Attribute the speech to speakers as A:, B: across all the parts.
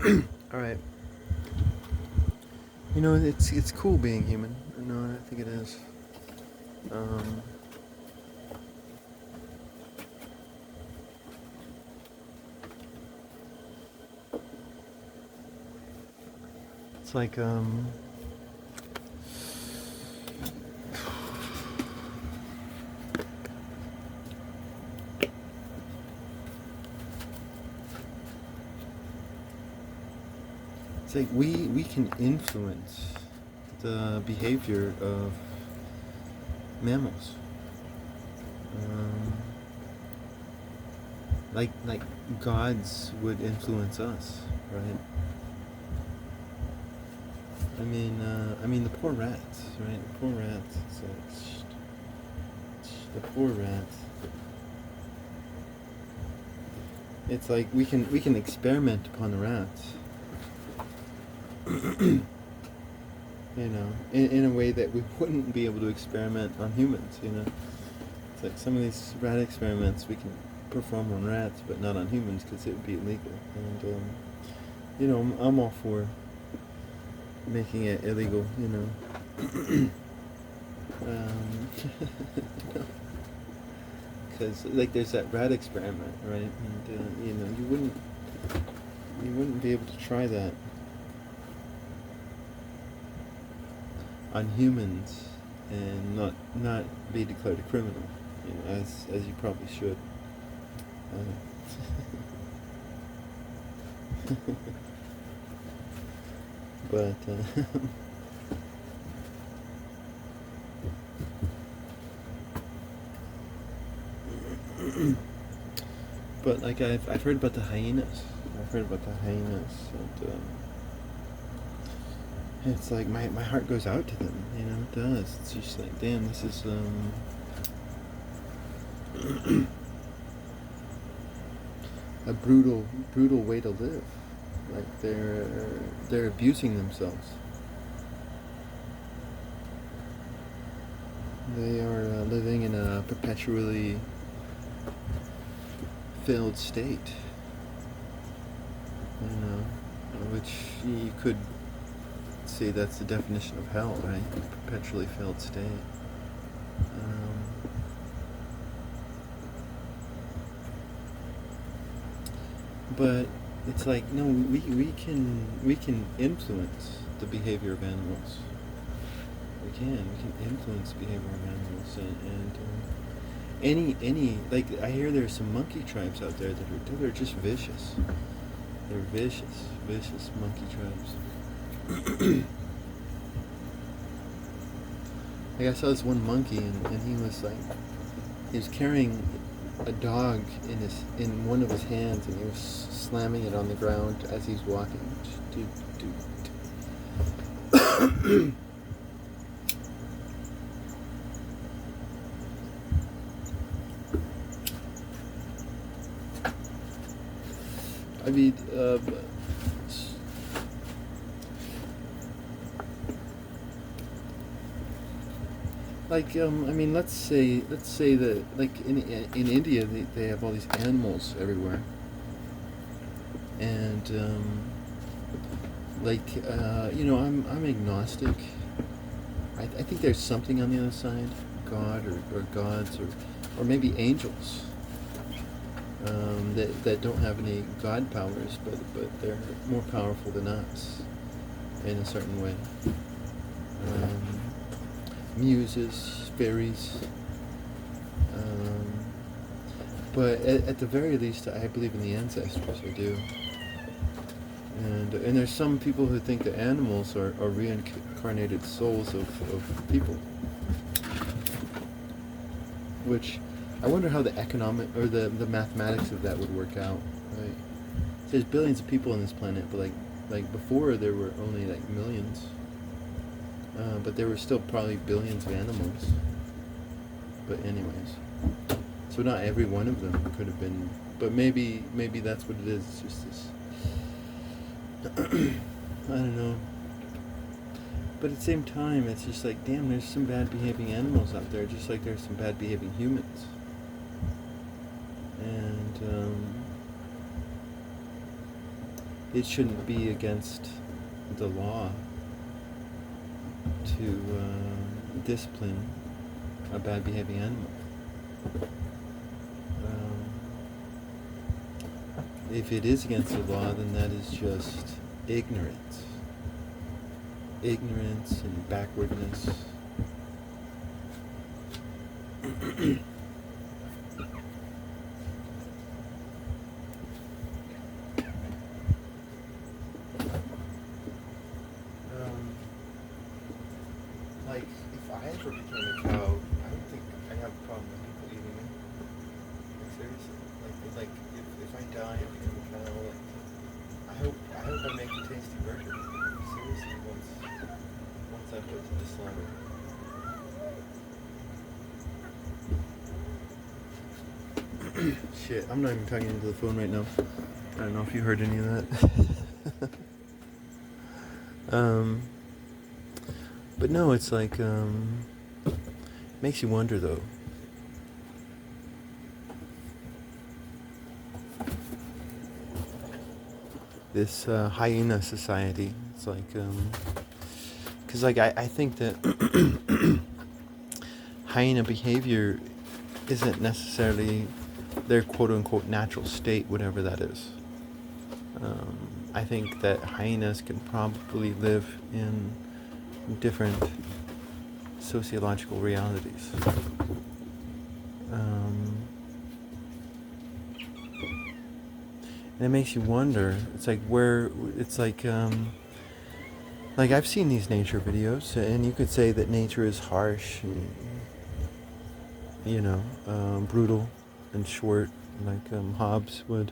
A: All right. You know, it's cool being human. No, I think it is. Um, it's like it's like we can influence the behavior of mammals. Um, like gods would influence us, right? I mean the poor rats, right? The poor rats. It's like the poor rats. It's like we can experiment upon the rats, in a way that we wouldn't be able to experiment on humans. It's like some of these rat experiments we can perform on rats, but not on humans because it would be illegal. And I'm all for making it illegal. Um, because like there's that rat experiment, right? And you wouldn't be able to try that on humans and not be declared a criminal, as you probably should. But but like I've heard about the hyenas. I've heard about the hyenas, and it's like my heart goes out to them. It does. It's just like, damn, this is a brutal way to live. Like they're abusing themselves. They are living in a perpetually failed state. Which you could say that's the definition of hell, right? Perpetually failed state. But it's like, no, we can influence the behavior of animals. We can influence the behavior of animals, and any like I hear there's some monkey tribes out there that are just vicious. They're vicious monkey tribes. Like I saw this one monkey, and he was carrying a dog in one of his hands, and he was slamming it on the ground as he's walking. I mean, let's say that like in India they have all these animals everywhere, and I'm agnostic. I think there's something on the other side, God or gods or maybe angels, that don't have any God powers, but they're more powerful than us in a certain way. Muses, fairies, but at the very least, I believe in the ancestors. I do. And there's some people who think that animals are reincarnated souls of people, which I wonder how the economic or the mathematics of that would work out. Right? There's billions of people on this planet, but like before there were only like millions, but there were still probably billions of animals. But anyways, so not every one of them could have been, but maybe that's what it is. It's just this. I don't know. But at the same time, it's just like, damn, there's some bad behaving animals out there, just like there's some bad behaving humans. And it shouldn't be against the law to discipline a bad behaving animal. If it is against the law, then that is just ignorance. Ignorance and backwardness. Like, if I ever became a cow, I don't think I'd have a problem with people eating me. Like, seriously. Like if I die and become a cow, like, I hope I make a tasty burger. Seriously, once I put to the slaughter. Shit, I'm not even talking into the phone right now. I don't know if you heard any of that. But no, it's like, makes you wonder though. This hyena society, it's like, because like I think that hyena behavior isn't necessarily their quote-unquote natural state, whatever that is. I think that hyenas can probably live in different sociological realities. And it makes you wonder, it's like like I've seen these nature videos, and you could say that nature is harsh and, brutal and short, like Hobbes would.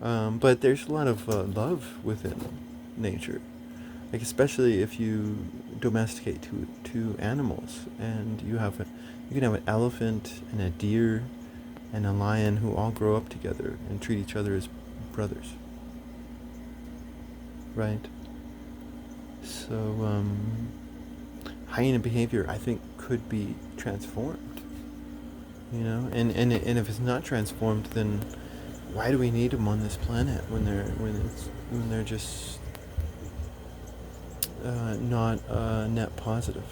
A: But there's a lot of love within nature, like especially if you domesticate two animals, and you can have an elephant and a deer and a lion who all grow up together and treat each other as brothers, right? So hyena behavior, I think, could be transformed, and if it's not transformed, then why do we need them on this planet when they're just not net positive?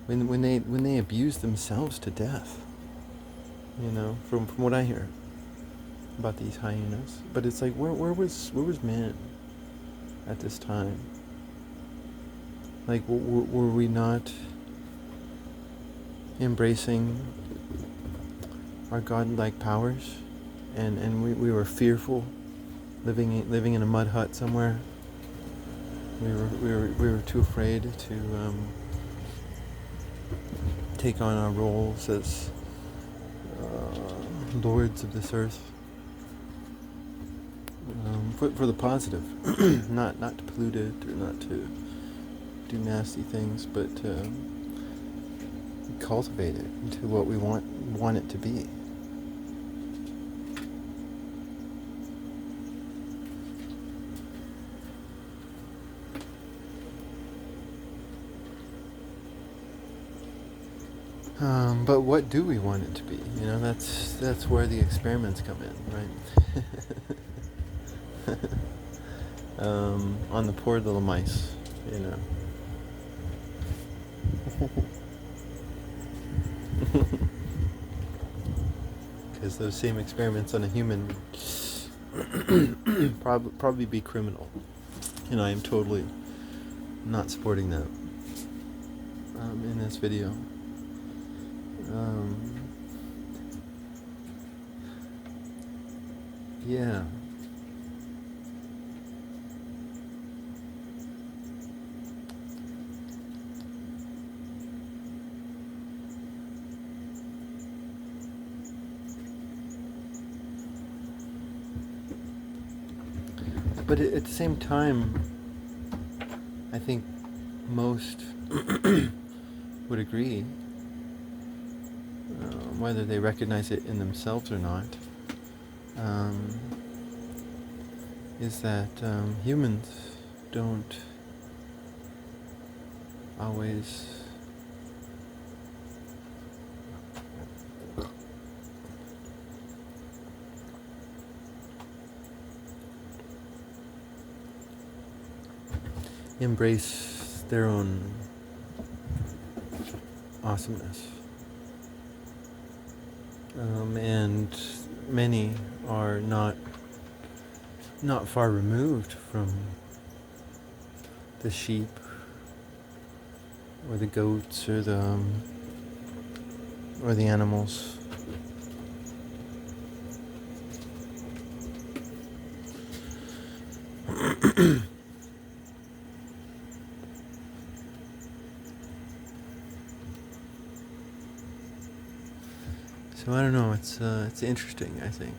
A: When they abuse themselves to death, from what I hear about these hyenas. But it's like, where was man at this time? Like, were we not embracing our godlike powers, and we were fearful, living in a mud hut somewhere? We were too afraid to take on our roles as lords of this earth, for the positive, not to pollute it or not to do nasty things, but cultivate it into what we want it to be. But what do we want it to be? That's where the experiments come in, right? On the poor little mice, Because those same experiments on a human probably be criminal. I am totally not supporting that in this video. Yeah. But at the same time, I think most would agree, whether they recognize it in themselves or not, is that humans don't always embrace their own awesomeness. And many are not far removed from the sheep or the goats or the animals. So I don't know. It's interesting, I think.